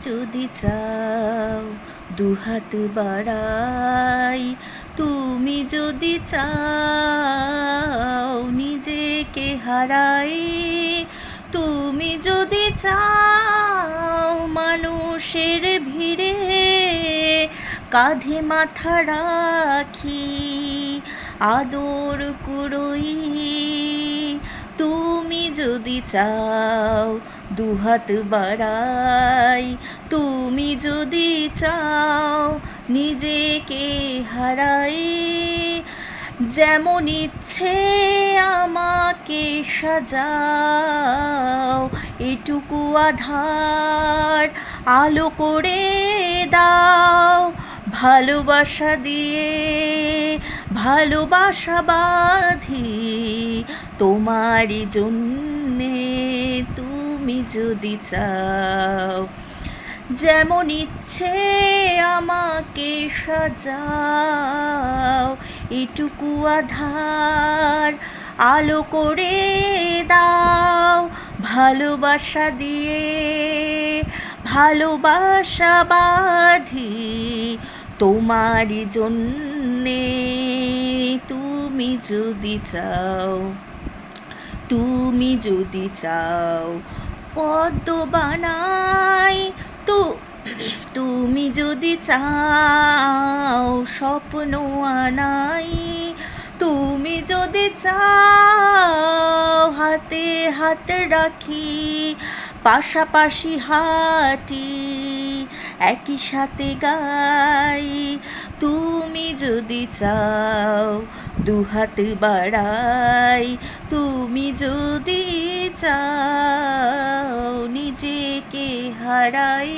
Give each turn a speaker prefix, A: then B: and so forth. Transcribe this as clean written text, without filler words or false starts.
A: যদি চাও দুহাত বাড়াই, তুমি যদি চাও নিজেকে হারাই, তুমি যদি চাও মানুষের ভিড়ে কাঁধে মাথা রাখি আদর কুড়োই, তুমি যদি চাও দুহাত বাড়াই, তুমি যদি চাও নিজেকে হারাই, যেমন ইচ্ছে আমাকে সাজাও, এটুকু আধার আলো করে দাও, ভালোবাসা দিয়ে ভালোবাসা বাঁধি তোমারই জন্যে, তুমি যদি চাও। যেমন ইচ্ছে আমাকে সাজাও, এটুকু আধার আলো করে দাও, ভালোবাসা দিয়ে ভালোবাসা বাঁধি তোমারই জন্যে, তুমি যদি চাও। তুমি যদি চাও পদ্ম বানাই, তুমি যদি চাও স্বপ্ন আনাই, তুমি যদি চাও হাতে হাত রাখি পাশাপাশি হাঁটি একই সাথে গাই, তুমি যদি চাও দুহাত বাড়াই, তুমি যদি চাও নিজেকে হারাই।